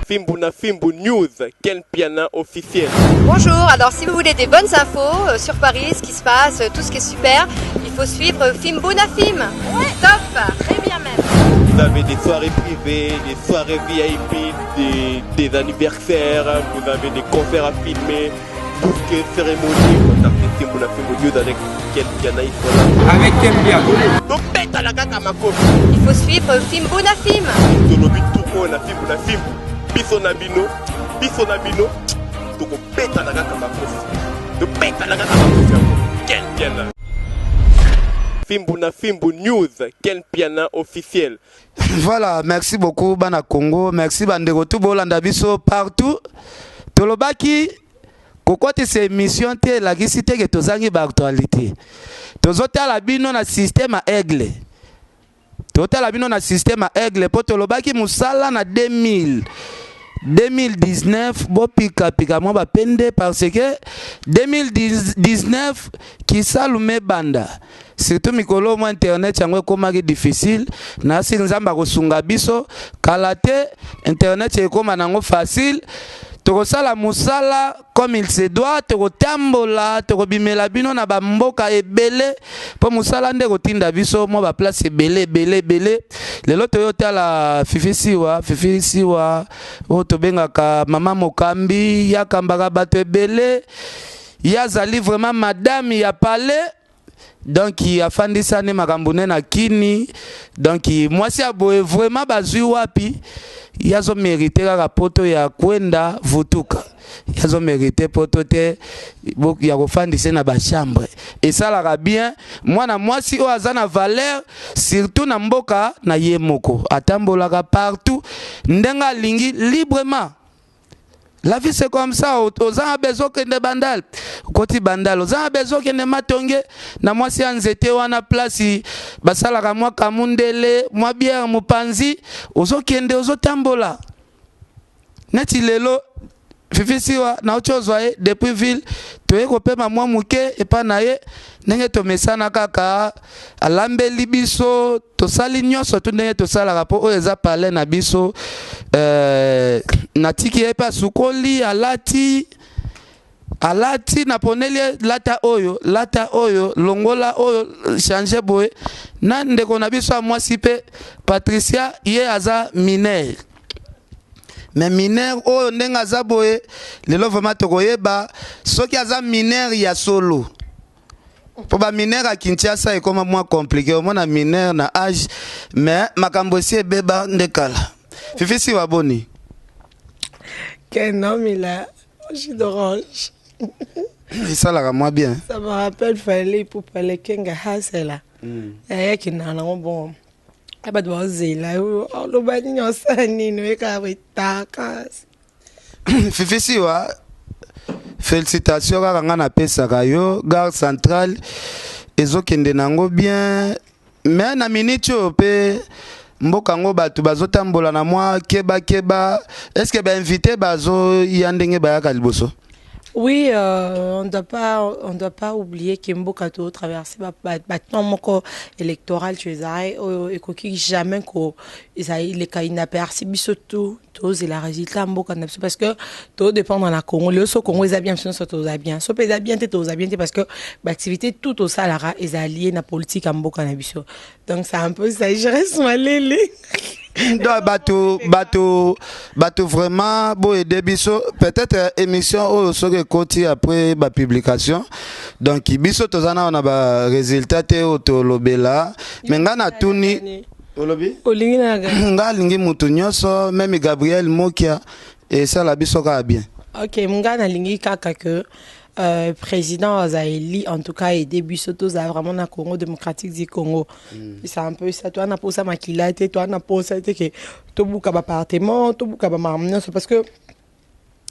Fimbuna Fimbu News, Ken Piana officiel. Bonjour, alors si vous voulez des bonnes infos sur Paris, ce qui se passe, tout ce qui est super, il faut suivre Fimbuna Film. Ouais. Top, très bien même. Vous avez des soirées privées, des soirées VIP, des anniversaires, vous avez des concerts à filmer, tout ce qui est cérémonie. Contactez Fimbuna Fimbu News avec Ken Piana, il faut là. Avec Ken Piana. Donc pète à la gata ma copie. Il faut suivre Fimbuna Film. Zolobi tout na Fimbuna Fimbu. Biso na bino, toko peta na kaka makofi. To peta na kaka makofi. Ken Piana. Fimbuna Fimbu News, Ken Piana officiel. Voilà, merci beaucoup Bana Congo, merci Bandeko tout bolanda biso partout. Tolobaki kokoti ces émissions te la gisite que tozangi ba actualité. Tozota la bino na système à aigle. Tozota la bino na système à aigle po tolobaki musala na 2019 bopika pika mo bapende parce que 2019 qui salume banda surtout mikolo mo internet yango komaki difficile na sinzamba kosunga biso kalate internet ekoma nango facile tokosala musala comme il se doit tokotambola tokobimela bino na bamboka ebele po musala nde kotinda biso mo ba place ebele lelo toyotala Fifi Siwa o tobengaka mama Mokambi yakambaka bato ebele yazali vraiment madame ya palais. Donc il a fandi sane makambune na kini donc moi si aboye vraiment bazui wapi yazo mérité kaka poto ya kwenda vutuka yazo mérité poto te ya kofandisa na ba chambre et ça la bien mwana mwasi o azana valeur surtout na mboka na yemoko atambolaka partout ndenga lingi librement. La vie c'est comme ça, aux gens besoin que de bandal, côté bandal, aux gens besoin que de matonge, na moi si anzete wana place, basala ka moi kamundele, moi bière mupanzi, ozo kende ozo tambola. Neti lelo, Fifi Siwa na ochozwae depuis ville, toye kopema moi muke epa naye, nenge to mesana kaka, alambe libiso, to sali nyonso tu nenge to sala rapo o eza parler na biso. Natiki epa sukoli alati na poneli lata oyo longola oyo changer boy na ndeko na biso mwasi pe Patricia ye aza mineur mais mineur oyo ndenga aza boye lelo vraiment tokoyeba soki aza mineur ya solo pour ba mineur à Kinshasa est comme moins compliqué au moins mineur na âge mais makambo si beba ndekala. Fifi Siwa boni. Quel nom il a? Jus d'orange. Et ça la moi bien. Ça me rappelle fallait pour parler Kenga Hasela. Et qui n'a pas bon. Aba doit oser là. On le bani on sani no ekaritaka. Fifi Siwa. Félicitations kaka ngana pesa kayo gare centrale ezokende nango bien mais na minute pe mboka ngo batu bazotambola na moi keba est-ce que ba invité bazo yandenge bayaka liboso? Oui, on doit pas oublier que Mboka to traverser maintenant moko électoral tu es et que jamais ko les cas inaperçus bisoto tous et la résultat Mboka parce que tout dépend dans la Congo le so Congo ils bien so tout bien so pesa bien parce que l'activité tout au salara est allié na politique à Mboka na biso donc c'est un peu ça je reste malélé. Bateau vraiment beau et débiso peut-être émission au soge côté après ma publication donc biso tozana on a ba résultat te otolobela mais ngana tuni olobi olingina nga lingi mutu nyonso même Gabriel Mokia et ça la biso ka bien. OK ngana lingi kaka que président Azaeli en tout cas et début surtout ça vraiment na Congo démocratique du Congo c'est un peu ça toi na posa makilate toi na posa que to buka ba appartement to buka ba mamna parce que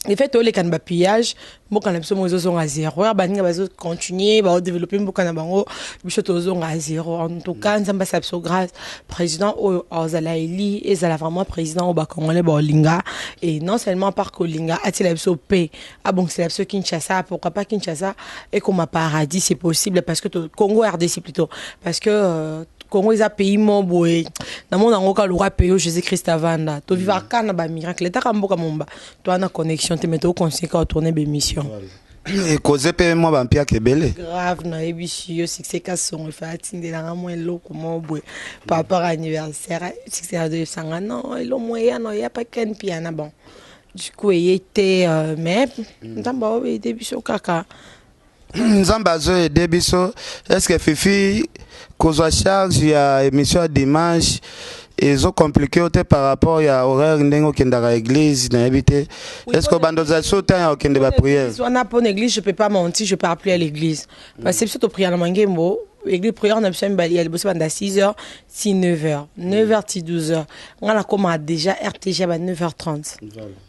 en fait tous les can ba pillage mboka na biso mozo zonga zéro baninga bazo continuer ba développer mboka na bango biso to zonga zéro en tout cas nzamba sabso grâce président Azaeli et ça vraiment président au ba congolais ba linga et non seulement par Kolinga a-t-il biso paix ah bon c'est biso Kinshasa pourquoi pas Kinshasa et comme paradis c'est possible parce que Congo RDC plutôt parce que Congo est un pays mobile. Dans mon angoka le roi pays Jésus-Christ avanda. Tu vivre kana ba miracle. L'état kamboka momba. Tu as une connexion. Tu mets au conseil quand tourner des missions. Et cause pe moi ba pia kebele. Grave na ebishi yo succès ka son fa atinde na mo eloko mo boy. Papa anniversaire succès de sanga non elo moya no ya pa ken piana bon. Du coup il était mais ndamba o début so kaka. Nzamba zo et debiso est-ce que Fifi cause charge ya émission dimanche ils ont compliqué par rapport à horaire ndengo kendara église na habité est-ce que bandoza sauta au kende ba prière on a pour l'église je peux pas mentir je pars plus à l'église parce que surtout prière na mangembo l'église prière on a besoin bali elle bosse pendant 6h si 9h 9h si 12h on a comme déjà RTG à 9h30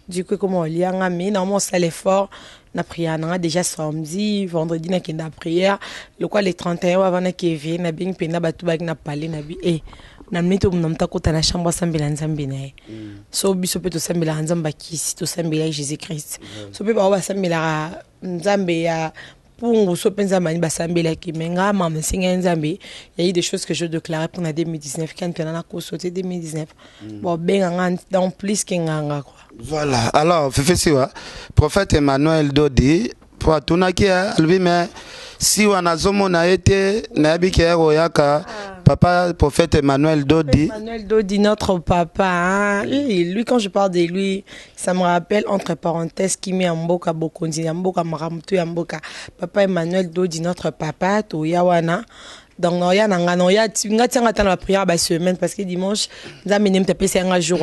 du coup comment il y a un mais normalement ça l'effort na prière na déjà samedi vendredi na kenda prière le quoi les 31 avant na kevin na bien pena batu ba na parler na bi na mito mnamta kota na chambre sambela nzambe nae so biso pe to sambela nzamba kisi to sambela Jésus Christ so pe ba sambela nzambe ya pungu so penza mani ba sambela ki menga mama singa nzambe il y a eu des choses que je déclarais pour 2019 quand on a sauté 2019 bon ben dans plus qu'enganga quoi voilà alors fefesiwa prophète Emmanuel Dodi pour tunaki albi mais si wanazomo na été na biki yaka papa prophète Emmanuel Dodi. Emmanuel Dodi, notre papa. Hein? Lui, quand je parle de lui, ça me rappelle, entre parenthèses, qui met en boka bokondi, en boka maramtu, en boka. Papa Emmanuel Dodi, notre papa, to yawana. Donc, on y a la prière la semaine parce que dimanche, nous avons tapé un jour.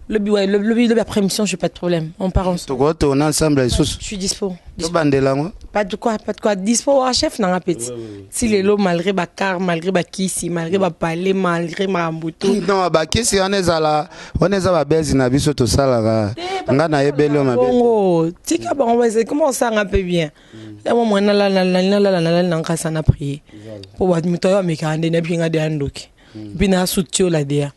Le après-mission, je n'ai pas de problème. On part ensemble. Je suis dispo. Pas de quoi. Dispo à chef, non, petit. Si les lots, malgré ma car, malgré ma kissi, malgré ma palais, malgré ma mboutou. Non, ma kissi, on est à la base, on a vu tout ça. On a ébélé, ma belle. Tika, on va comment ça un peu bien. Et moi, on a prié. Pour voir, mais quand on a bien de Andoki. Bina soutio la dia.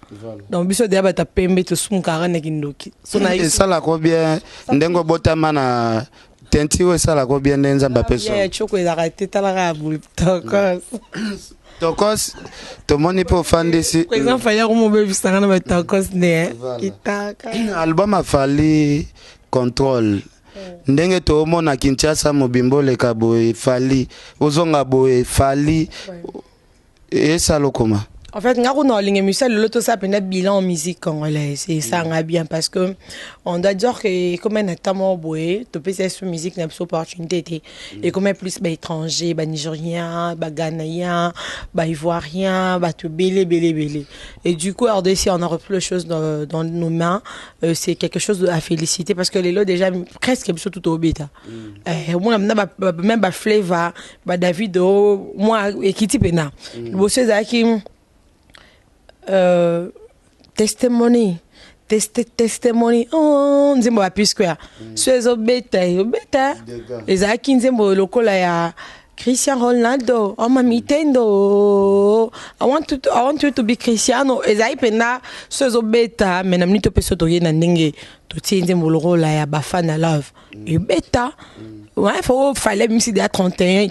Donc biso dia bata pembe to sumkara na kindoki. So na ça la ko bien ndengo botama na tenti we ça la ko bien ndenza bapeso. Ya choko ezarate talaka bul tokos. Tokos to moni po fande si. Par exemple fallait ko be bisanga na tokos ne. Kitaka. Album a fali contrôle. Ndenge to mona Kinshasa mobimbo le kabo fali ozonga boe fali et ça lo comment. En fait, on a une musique, l'autre ça peut être bilan en musique congolaise. Et ça va bien parce que on doit dire que comme on a tellement boué, tu peux faire sur musique n'a pas d'opportunité. Et comme plus étrangers, nigériens, ghanéens, ivoiriens, tout belé. Et du coup, RDC, on a repris les choses dans nos mains. C'est quelque chose à féliciter parce que les lots déjà presque tout au bêta. Moi, même Flavor, Davido, moi, et Kitty Pena. Le boss c'est qui testimony oh nzembo ya P-Square so beta ezaki nzembo lokola ya Cristiano Ronaldo oh mamitendo I want you to be Cristiano ezai pena so beta mena mnito peso to yena ndenge to tie nzembo lokola ya bafana love et beta. Ouais, il fallait même si il y a 31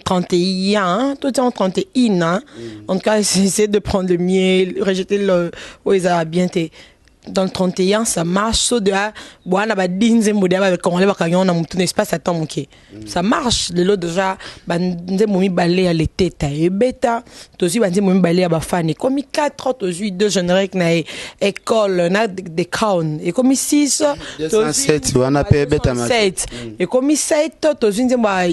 ans, tout est en 31 ans. En tout cas, essayer de prendre le miel, rejeter le. Oui, ça va bien. Dans le 31, ça marche. So de là, bon, on a pas d'inze modèle avec quand on a un espace à temps manqué. Ça marche. Le lot déjà, banze momi balé à l'été, et bêta. Tosi banze momi balé à bafani. Comme 4 tosi 2 génériques na école, na des crowns. Et comme 6, 207, on a payé bêta. 7. Et comme 7, tosi nzemba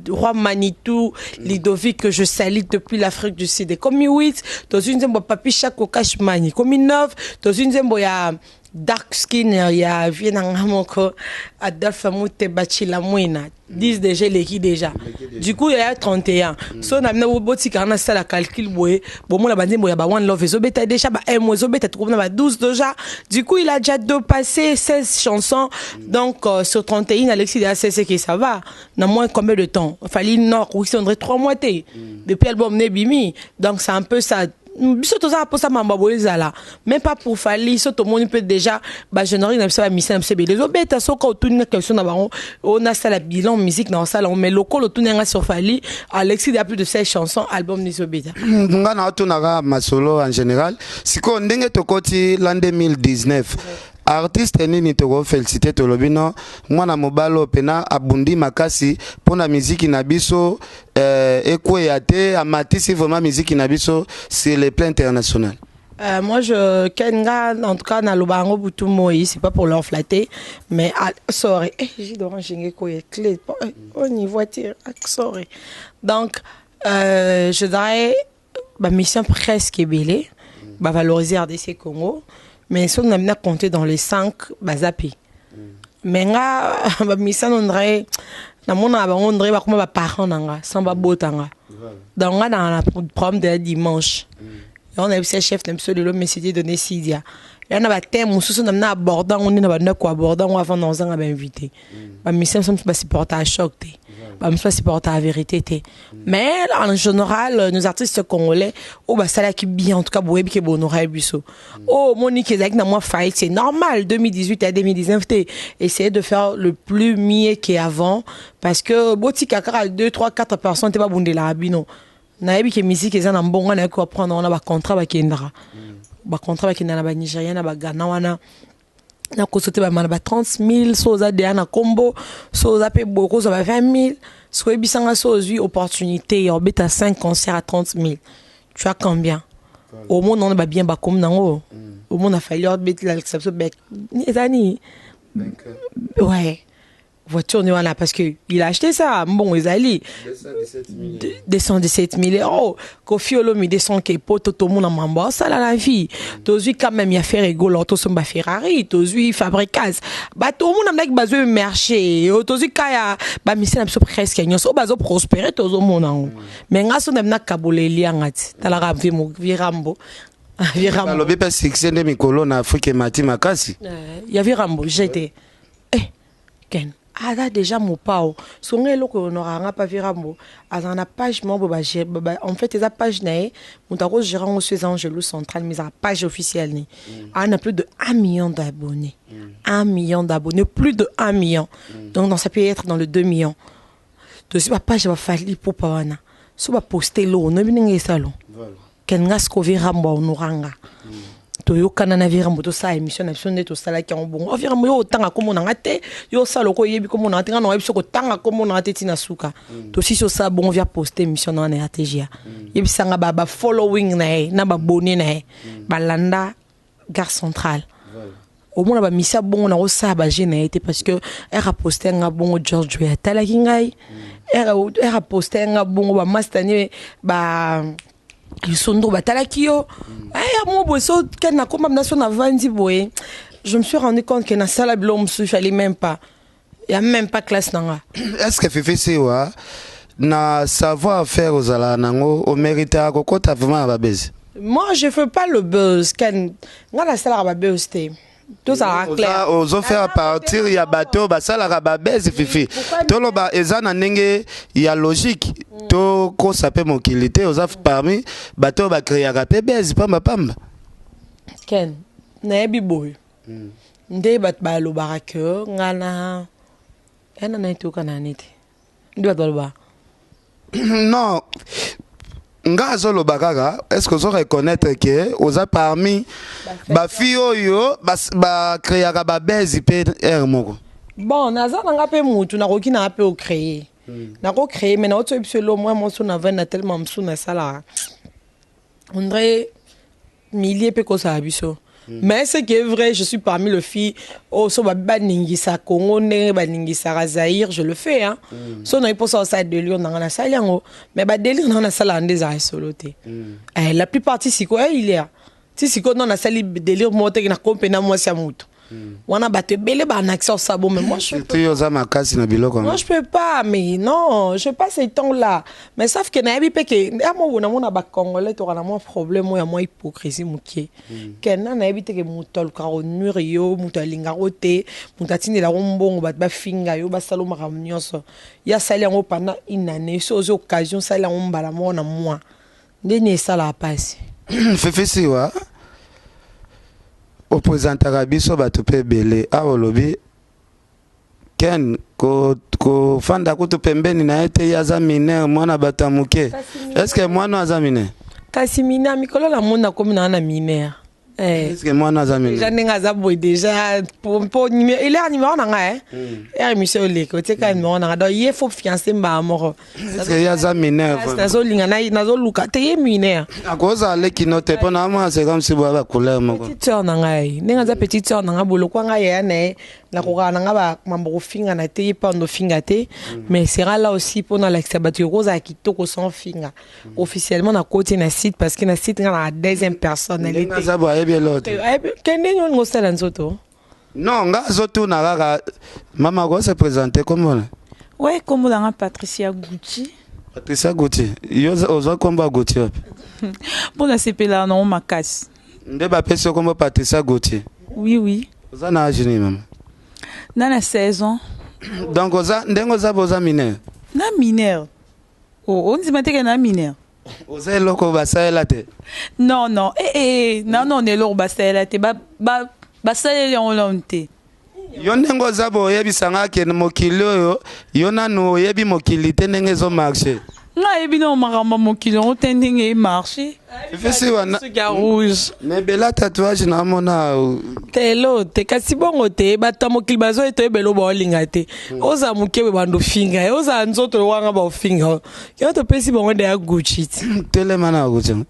roi Manitou, Ludovic que je salue depuis l'Afrique du Sud. Et comme 8, tosi nzemba papi Chako Kashmani. Comme 9, tosi nzemba ya dark skin ya vienanga moko Adolphe Mute Bachila Mwina 10 déjà l'équipe déjà du coup il y a 31 so na mna boti kana ça la calcul boye bon mon la bande boya ba one love zo beta déjà ba un mois zo beta tout na ba 12 déjà du coup il a déjà passé 16 chansons donc sur 31 Alexis a c'est que ça va na moins combien de temps il fallait non oui c'est 3 mois depuis l'album Nebimi donc c'est un peu ça biso toza pour ça mamba boyezala même pas pour Fally so to moni peut déjà ba générer na ça mission na les obeta so ka otuninga question na bango on a ça la bilan musique na ça mais local otuninga sur Fally Alexis il a plus de 16 chansons album ni obeta nga na otunaka masolo en général siko ndenge tokoti l'an 2019 artiste nini toko féliciter tolobino mwana mobalo pena abundi makasi pona musique na biso ekweya te amatisi vraiment musique na biso sur le plan international. Moi, Kenga, en tout cas, dans le bango Boutumo, c'est pas pour leur flatter, mais sorry, j'ai d'orange quoi clé, on y voiture, sorry. Donc, je dirais, ma mission presque belle, va valoriser RDC Congo, mais si on a bien compté dans les 5, zapi. Mais là, ma mission on dirait, na mona on dirait ba kuma ba parents nanga, sans ba botanga. Donc là, dans le programme de dimanche. On a vu ce chef de l'homme, mais c'est donné Sidia. Il y en a un thème où nous avons abordé, on a abordé, on avant dans un invité. Mais ça ne pas supporter à choc. Pas supporter à vérité. Mais en général, nos artistes congolais, ça là qui bien, en tout cas, Boébi qui est bon, oh, Monique Ezek n'a moins failli, c'est normal, 2018 à 2019, essayer de faire le plus mieux qu'avant, parce que, Boti Kakara, 2, 3, 4 personnes, t'es pas bon de la rabino. Naebi ke musique eza na mbongo na ko prendre on a ba contrat ba kendra ba contrat ba kendana ba Nigeria na ba Ghana wana na ko sote ba mana ba 30,000 soza de na combo soza pe beaucoup ça va 20,000 so ebisanga sozi opportunité on beta 5 concerts à 30,000 tu as combien au monde on ba bien ba comme nango au monde a fallu bet l'exception bec ezani ouais voiture ne voilà parce que il a acheté ça bon ils allaient 217 000 euros Kofi Olomide descend que poto tout le monde en mamba ça la vie tozu quand même il y a fait rigolo tout son Ferrari tozu fabricas bah tout le monde a besoin de marché tozu kaya bah mission absolu presque n'y a pas prospérer tout le monde mais nga so na kaboleli angati tala ravi mo virambo virambo lobe pas succès de mikolo na Afrique mati makasi il y a virambo j'étais Ken ada déjà mon pao songe loko honoranga pa virambo azana page mo en fait eza page nae mutako gérant au Suez Angelo central mais à page officielle ni on a plus de 1 million d'abonnés 1 million d'abonnés plus de 1 million donc ça peut être dans le 2 millions to si ba page va Fally pour pawana so ba poster lo no bininga salon ken ngasko virambo honoranga yo kanana virambo to sa émission na biso neto sala ki en bon virambo yo tanga ko mona ngate yo sala ko yebi ko mona tanga no yebi ko tanga ko mona ngate tina suka to si so sa bon via poster émission na na ATGA yebi sanga ba following na ba boni na ba landa gare centrale au moins ba misa bon na o sa ba gene été parce que elle a posté nga bon George Weah tala ki ngai elle a posté nga bon ba mastani ba ils sont dans batala kio moi bosso ken na comme nation na vandi boy je me suis rendu compte que na sala blom il fallait même pas il y a même pas classe nanga est-ce que Fifi Sewa na savoir faire aux ala nango au mérite à kokota vraiment ba buzz moi je fais pas le buzz ken nga la sala ba buzz té tout ça clair aux offert à partir il y a bateau ba sala ba buzz Fifi tolo ba ezana ndenge il y a logique to ko sapé mon kilité aux af parmi bateau ba créer rapé buzz pamba ken na ebi boy nde bat ba lo baraka ngana ena na to kana nete nde bat ba non nga zo lo bakaka est-ce que vous reconnaître que aux a parmi ba fio yo ba créer ba buzz pe moko bon naza nga pe mutu na koki na pe o créer na ko créer mais na auto epselo moi mon son na vendre tellement msou na sala on dirait milliers pe ko sa biso mais ce qui est vrai je suis parmi les filles oh so ba ningisa Congo ne ba ningisa Zaïre je le fais hein so na ipo ça de Lyon na sala yango mais ba délire na sala ndeza soloté la plupart siko il y a siko na sali délire moté na compena moi sia mutu wana bato belé ba en action ça bon mais moi je peux pas mais non je passe ces temps là mais sauf que na bi pe que moi na mona ba congolais to na moi problème moi moi hypocrisie mukie ken na bi te que mutol karo nurio mutalinga roté mutatine la rombongo ba finga yo ba salo makamnyoso ya sali ngo pendant une année so aux occasions sali ngo mbala moi na moi ndeni ça la passe fefesiwa oprésentaka biso bato mpe ebele awa olobi ken kofanda kutu pembeni na ye te ye aza minere mwana bato ya moke estce mwana aza minere kasi mina mikolo na monde akomi na minere estce mwana aza minere déjà ndenge aza boye déjà po il est numéro na nga ere mission oleka otieka numéro na nga donc ye faut fiancé mbaa moko estce ye aza minere nazolinga nazoluka te ye minere akozala lekino te mpo na mwana sekamsi boya bacouleur moko petite sœur na ngai ndenge aza petite sœur na nga bolokwa ngai yeya na ye nakokaa na nga bamambo kofinga na te ye mpe ondofinga te mais sera là aussi mpona lakisa bato ekozala kitoko sans finga officiellement nakoti na site parce que na site nga na deuxième personnalité aza bo ayebi elote kende nini olinga osala nzoto non nga azotuna kaka mama kose présente komona ouais kombo nanga Patricia Gucci Patricia Gucci yo ozwa kombo ya Gucci wapi mpona sepela nango makasi nde bapesi yo kombo Patricia Gucci oui oza na age nini mama na 16 ans donc ndenge oza boza minere na minere ondima teke na minere oza eloko basalela te non non eloko basalela te basaleli yango lano te yo ndenge oza boyebisanga ke mokili oyo yo nanu oyebi mokili te ndenge ezomarche nga yebi na makambo mokili yango te ndenge emarche efesi wana rouge mebela tatouage namona telo te kasi bongo te bato mokili bazoye toyebela baolinga te oza moke boye bandofinga oza nzoto wanga baofinga yo topesi bango nde ya Gucci ti telema na Gucci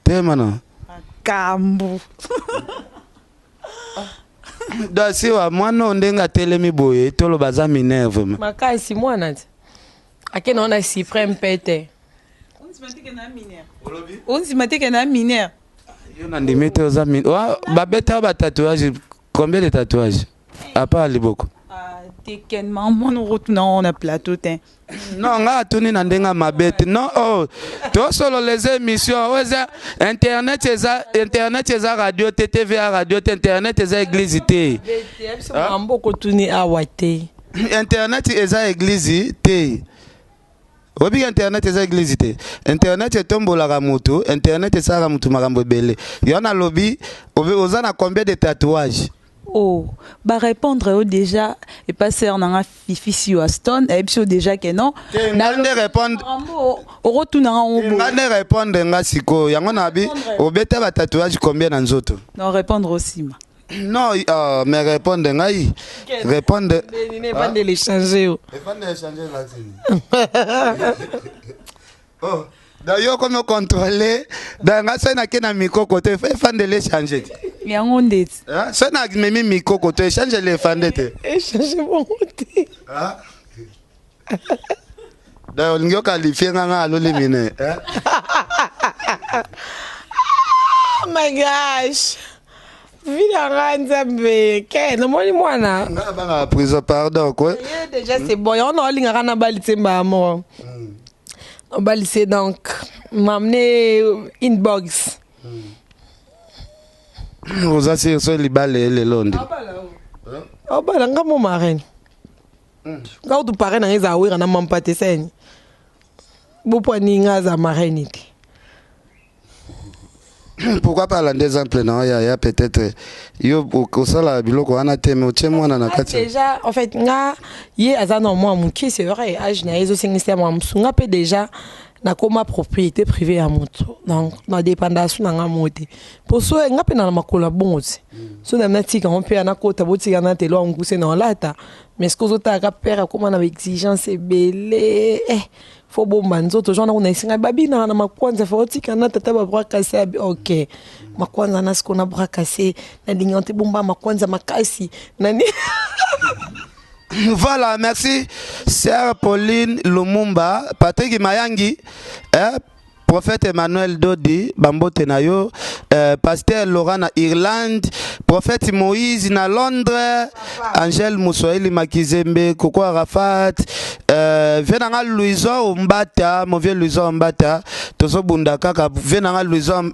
telema na kambu dasiwa mwana ndenge atelemi boye toloba aza minere vraiment makasi mwana ti ake naona sifre mpe te ondima teke na minere yo na ndimi te oza babeta batatouage combien de tatouage à part liboko tekenma mwana okotuna ngo na plateau te non nga atuni na ndenge mabe te non tosolola eza émission oyo eza internet eza radio te tv ya radio te internet eza église te mamboko tuni awa te internet eza église te obi internet eza église te internet etombolaka mutu internet esalaka mutu makambo ebele yo na lobi oza na combien de tatouage répondre déjà et passer en Fifi si Aston et puis déjà que non ngande répondre ngande répondre nga siko yango na bi obeta ba tatouage combien na nzoto non répondre aussi non mais répondre ngai répondre pas de l'échanger d'ailleurs comme contrôler dans nga sena ke na micro côté fan de l'échanger yango ndeti sena memi micro côté échanger les fande te échanger bon côté d'ailleurs ngio qualifier nga alo limine oh my gosh Vina Ranzambe, Ken, no moni mwana. Nga banga prison pardon quoi. Déjà c'est bon, on a linga kana balite mbamo. On balise donc m'amener inbox. Vous assirez sur les balles et les londes. Oh bah nga mo marraine. Nga tu parrain na ngeza wira na mampate seni. Bopo ni nga za marraine. Pourquoi pas l'un exemple non il y a peut-être yo au sala biloko wana teme otie mwana na kati déjà en fait nga ye azana moi muki c'est vrai age na ezo singisa moi msunga pe déjà na koma propriété privée à moto donc na dépendance na nga moté pour so nga pe na makolo bongo ti so na tika on pe na kota botika na telo nguse na lata mais ce que zota ka père comment na exigence belé faut bomba nzoto jona kuna isinga babi na makwanza faut tika na tata ba bras cassé OK makwanza na sikona bras cassé na lignante bomba makwanza makasi nani Voilà, merci Sœur Pauline Lumumba, Patrick Mayangi, prophète Emmanuel Dodi, Bambote Nayo, pasteur Laurent na Irlande, prophète Moïse na Londres, Angèle Moussoeli Makizembe, Koko Arafat, venanga Louison Mbata, mon vieux Louison Mbata, Tozo Bundaka, venanga Louison,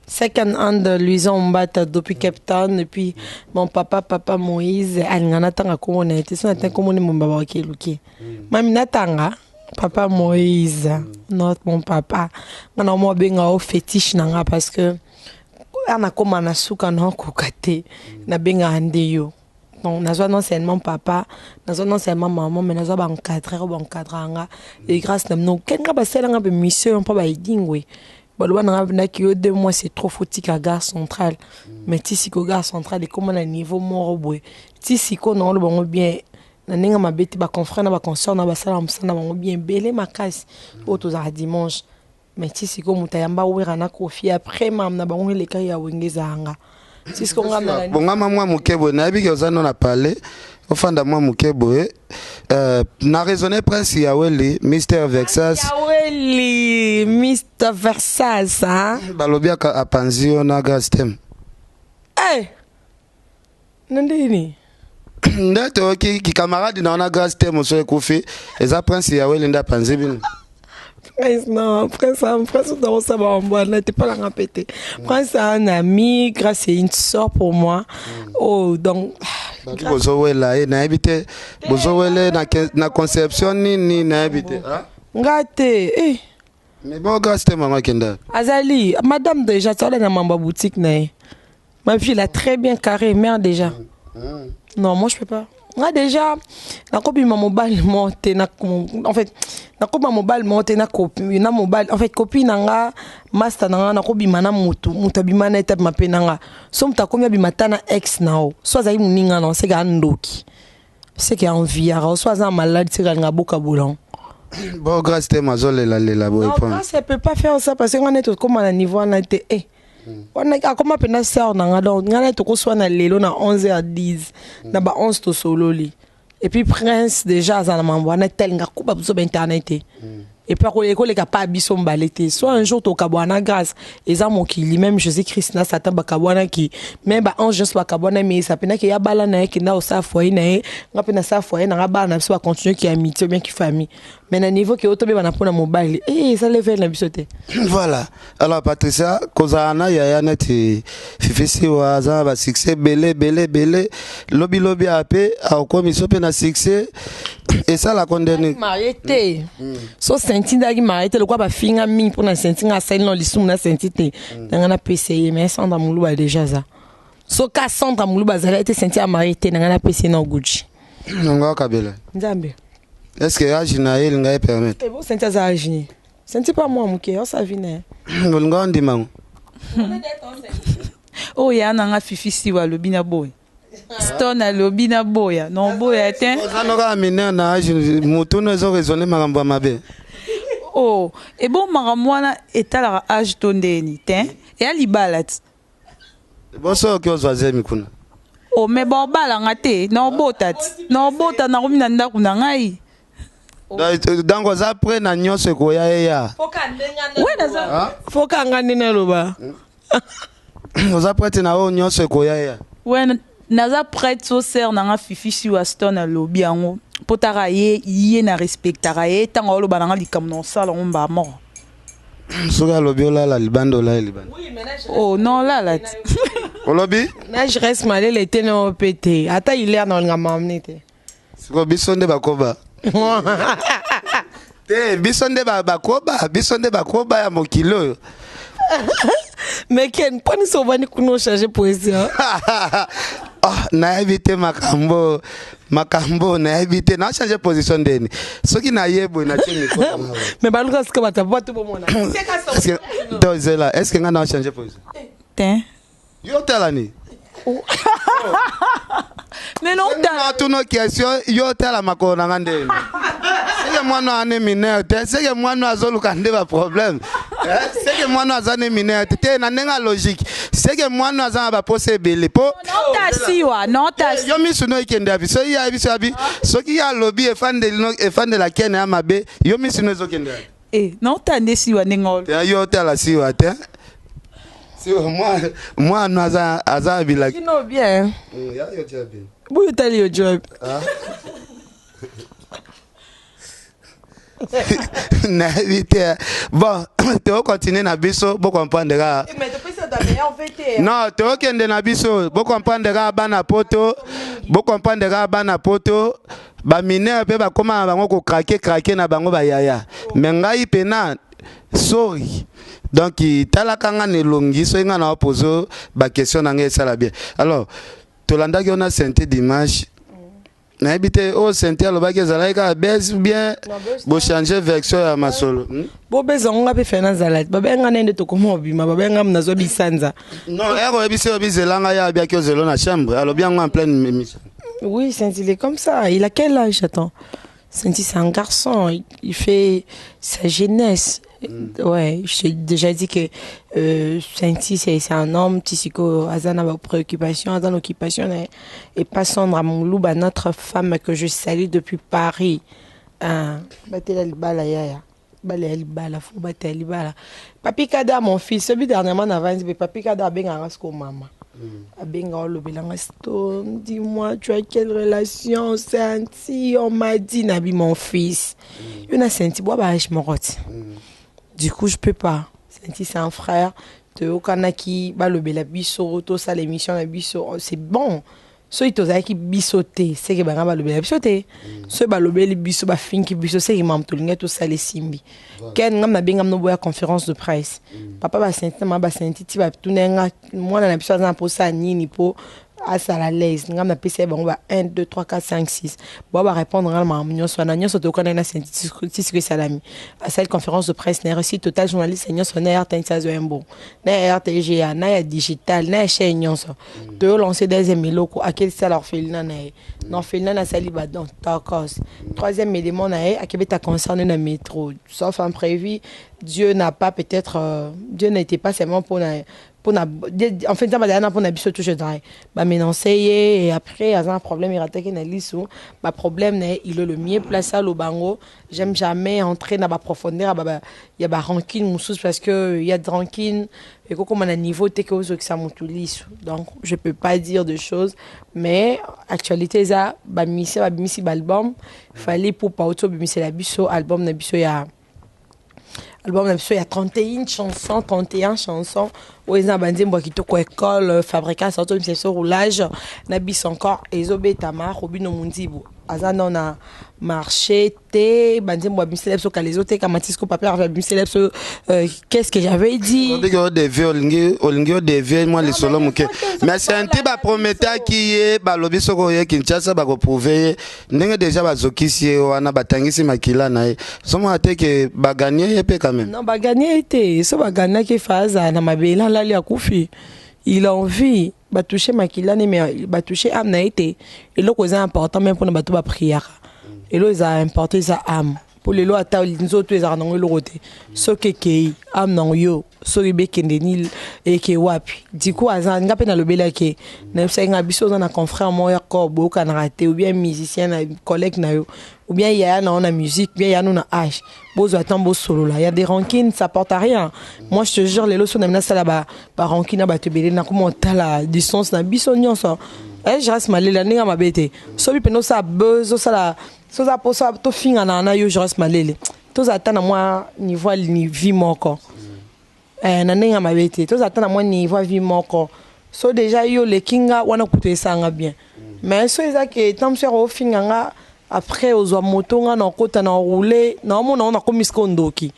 Second hand Louison Mbata depuis Cape Town et puis mon papa Moïse alingana tanga komona ete so natanga komona mon baba wakeluki mami natanga Papa Moïse, notre mon papa. Maintenant, moi, ben, au fétiche, nanga, parce que, on a comme un souka, non, kokate, na benga ande yo. Donc, nazo non seulement papa, nazo non seulement maman, mais nazo ba encadrer, et grâce à nous, kenga ba selanga be mission, pas ba idingwe. Balwa nanga na ki yo 2 mois, c'est trop foutique à gare centrale. Mais tisi ko gare centrale, et comme on a niveau mort boy. Tisi ko non le bon bien. Na ninga mabeti ba confrère na ba consort na ba sala msana bango bien belé makasi auto za dimanche mais tisi ko mutayamba wera na kofi après mam na bango le kaya wengeza anga tisi ko ngama bonga mwa mukebo na bi ke ozano na parler ofanda mwa mukebo na raisonner prince ya weli Mr Vexas ya weli Mr Versas hein balobia ka apanzio na gastem nandini ndato ki camarade na ona grâce te moso ekufi eza prince ya weli nda panzi bino Prince non prince dans ça va on n'était pas la répéter prince un ami grâce c'est une sœur pour moi oh donc bozo wela na ebite bozo wele na conception ni na ebite ngate mais bon grâce te maman kenda azali madame déjà tu as dans ma boutique na ma fille elle a très bien carré mère déjà. Non, moi je peux pas. Moi déjà, na copie ma mobile monte na en fait, na copie ma mobile monte na copie na mobile en fait copie nanga master nanga na copie mana mutu bima na étape mape nanga. So mta komia bima tana ex nao. So za muninga non c'est ga ndoki. C'est qu'il y a envie à soit za malade c'est ga boka boulon. Bon grâce te mazole la boy point. Non, ça peut pas faire ça parce qu'on est tout comme à niveau on a été on a comme appena sœur nanga donc ngana to ko soit na lelo na 11h à 10 na ba 11 to sololi et puis prince déjà za na mambo na tel nga kuba buzo internet et puis ko le ka pas biso mbalete soit un jour to kabwana grâce et ça mon qui même Jésus Christ na satan ba kabwana qui même ba ange ba kabwana mais ça pena que ya bala na ki na sa foi na nga pena sa foi na ba na so continuer qui amitié bien qui famille mais na niveau que otobe bana pona mobile ça level na bisote. Voilà. Alors Patricia kozana ya neti fifisi wa za ba succès belé lobby ape a komi so pe na succès et ça la condamné marié so senti ndaki marié le quoi ba finga mi pour na senti nga sel non lisum na senti te ngana PCI mais sans da muluba déjà ça so ka centre muluba za été senti a marié ngana PCI na Gucci nga kabela nzambe. Est-ce que âge na il nga permettre? Et bon senti za âge ni. Senti pas moi muke on sa vie né. Nga ndima. Oh ya nanga fifisi wa lobina boy. Stone a lobina boya. Non boya ten. Ozano ka miner na âge mutu no zo raisonner makambo mabe. Oh, et bon maramwana etala âge tondeni ten. Et ali balat. Bon so ki ozwaze mikuna. Oh mais bon bala ngate, no botat. No bota na komina ndaku na ngai. Dango za pre na nyonso ko ya. Foka ngani na loba. Oza prête na o nyonso ko ya. Ouais, naza prête so ser na fifisi wa stone a lobi yango. Potara ye na respectara ye tango lo bananga likam no sala ngomba mort. Soga lobi la libando la libando. Oh non là. Olobi? Na je reste malé l'été no pété. Ata il est dans le mamnete. Siko bisonde bakoba. Te bisonde bakoba ya mokilo. Mais Ken, quand nous sommes venus nous changer poésie. Ah, na éviter makambo na éviter na changer position deni. Soki na yebo na tini ko. Mais baluka ce que bata pas tout bon mona. Est-ce que ngana changer position? Ten. Yo telani. Mais non ta tu no question yo tela makona ngande. C'est que moi no ane mineur, c'est que moi no azoluka ndeba problème. C'est que moi no azane mineur, te na nenga logique. C'est que moi no azana ba pose belé po. Non ta yo misu no ikende abi. So ya biso abi. So ki ya lobby e fan de la kene ya mabe, yo misu no ezokende. Non ta ndesiwa nengol. Yo tela siwa te. Moi no azana bi la. You know bien. Ya yo tia bien. Vous tell your job. Na vite. Bon, tu vas continuer na biso, bo comprendre. Mais tu peux ça donner en fait. Non, tu vas kende na biso, bo comprendre bana poto, bo comprendre bana poto. ba mineur pe ba koma bango ko craquer na bango ba yaya mais ngai pena sorry donc talaka nga ne longi so nga na poser ba question na ngai ça la bien alors tolanda ki on a synthé d'image na habité au synthé lo ba ke zalaika bes bien bo changer version ya masolo bo bezonga pe fena zalat ba benga nende to komo bima ba benga mnazo bisanza non ero biso bizelanga ya bien que zelo na chambre alors bien en pleine émission. Oui, Saint-Ti, il est comme ça. Il a quel âge, attends? Saint-Ti, c'est un garçon. Il fait sa jeunesse. Ouais, je t'ai déjà dit que Saint-Ti, c'est un homme, Tissiko, Azana, préoccupation, Azana, occupation, et pas Sandra Moulouba, notre femme que je salue depuis Paris. Papi Kada, mon fils, celui dernièrement, Papi Kada, ben Arasko, maman. Dis-moi, tu as quelle relation, Saint-Ti? On m'a dit, Nabi, mon fils. Il a senti, du coup, je peux pas. Saint-Ti, c'est un frère. Te Kanaki, le Bisso, tout ça, l'émission, c'est bon. So ito zaki bisote c'est que banga ba lobela bisote so ba lobeli biso ba finki biso c'est que mam tolinga to sale simbi ken ngam na benga no boya conférence de presse papa ba senti ti ba tunenga mwana na biso na posa nini po à la l'aise ngam na pese bango ba 1 2 3 4 5 6 bo ba répondre ngam nyonso na nyonso to kana na senti que salami à cette conférence de presse na récit total journaliste nyonso na RTNC Zoembo na RTGA na digital na chaîne nyonso to lancer deuxième loko à quel ça leur fait na non fait na sali ba donc takos troisième élément na à Québec concerné na métro sauf imprévu Dieu n'a pas peut-être Dieu n'était pas seulement pour en fait ça va pour biso toujours dans ba menoncer et après a un problème il attaquer na liso ba problème il est le mieux placé au bango j'aime jamais entrer dans ba profondeur il y a ba rancune moussous parce que il y a de rancune et comme on a niveau t'es que ça monte liso donc je peux pas dire de choses mais actualité ça ba misi album fallait pour pas auto misi la biso album na biso ya album il y a 31 chansons où ils ont bandé moi qui te quoi école fabriquer ça tout c'est roulage na bis encore ezobé tamar robino mundibo azana on a marché té bandé moi bis célèbre sur les autres kamatisco papier avec bis célèbre qu'est-ce que j'avais dit olingo de moi les solo muke mais c'est un type prometteur qui est ba lobi soko ye Kinshasa ba ko prouver ndenge déjà bazokisi wana batangisi makila na somo ate que ba gagner pe quand même non ba gagner était so ba gagner qui phase na mabela là li akufi il a envie ba toucher makila mais ba toucher âme na été et le cause important même pour na bato ba prière et là ils a importé sa âme pour les lois ta les autres ils arnango le côté so keke âme non yo so ribe kendeni et ke wapi du coup azanga pe na lobela ke na senga biso na confrère moya ko bo kana raté ou bien musicien na collègue na yo ou bien il y a na musique bien il y a na âge bozo attend solo là il y a des rancines ça porte à rien moi je te jure les leçons na sala ba rancune ba te belé na comment ta la distance na biso nyonso je reste mal la ninga mabete so bi peno ça bezo ça la so za posa to finga na yo je reste malele to za tana moi niveau ni vie moko na ninga mabete to za tana moi niveau vie moko so déjà yo le kinga wana kutu sanga bien mais so eza ke tam sur au finga nga après aux moto nga na kota na rouler na mona on a comme iskondoki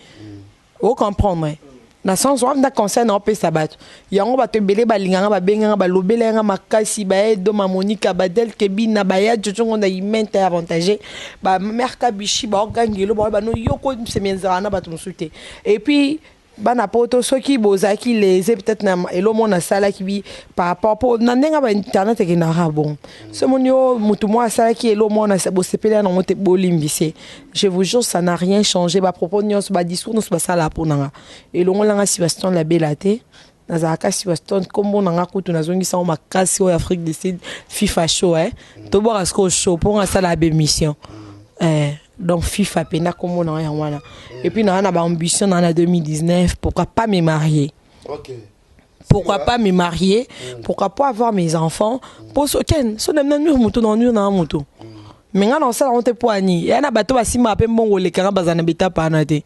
o comprendre na sens wa na concerne on peut sabat yango ba tebele ba linganga ba benganga ba lobelenga makasi ba edo mamonika badel kebi na ba ya jojongo na imente avantagé ba merka bichi ba gangelo ba no yoko semenzana ba tumsute et puis bana poto soki bozaki les peut-être na elo mona sala ki par rapport pour na ndenga ba internet ke na bon ce monio mutu mo sala ki elo mona se bosepela na mote bolimbise je vous jure ça n'a rien changé ba propos nyos ba discours nous ba sala pour nanga elo ngolanga Sébastien la belate na zaka Sébastien kombo nanga kutu na zongi sa makasi o Afrique du Sud FIFA show to bo asko show pour na sala be mission donc FIFA pena comme on a wana et puis on a ba ambition dans la 2019 pourquoi pas me marier pourquoi pas me marier pourquoi pas avoir mes enfants pour so ken so nem na mutu na mutu mais nga na sala on te poani ya na bato basima pe mbongo le kanga bazana beta pana te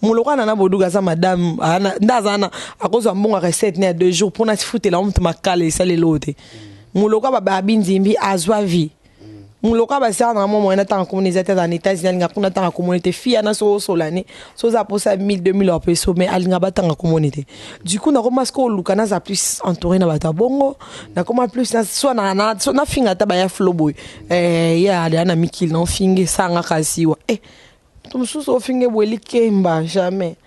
muloko na boduga za madame ndazana akozo mbongo recette na 2 jours pour na foutre la on te makale ça les lote muloko ba binzimbi azwa vie Mouloka ba sert na moment na tant communauté dans États-Unis alinga kuna tant communauté fille na so solane so za posa 1000 2000 pesos mais alinga ba tant communauté du coup na koma sko luka na za plus entouré na bata bongo na koma plus na so na finga ta ba ya flow ya na mikil na finge sanga kasiwa tumsusu finge bweli kemba jamais.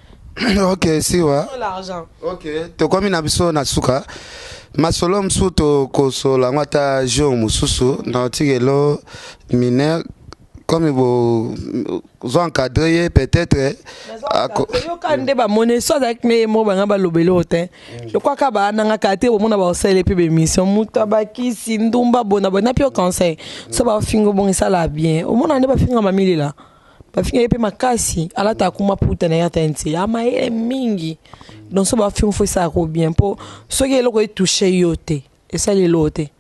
Ok, siwa. L'argent. Ok, to komi na biso na suka. Masolo msuto kosola ngata jo mususu na tigelo mineur comme vous encadrer peut-être yo kande ba monnaie so avec mes mots ba ngaba lobelo te je crois ka ba nanga kate bo mona ba osele pe be mission mutabaki sindumba bona bona pio conseil so ba fingo bon ça la bien o mona ne ba finga mamili la ba finga pe makasi ala ta kuma puta na ya tente ama ele mingi donc so ba fingo foi ça ko bien po so ke loko toucher yote et ça les lote et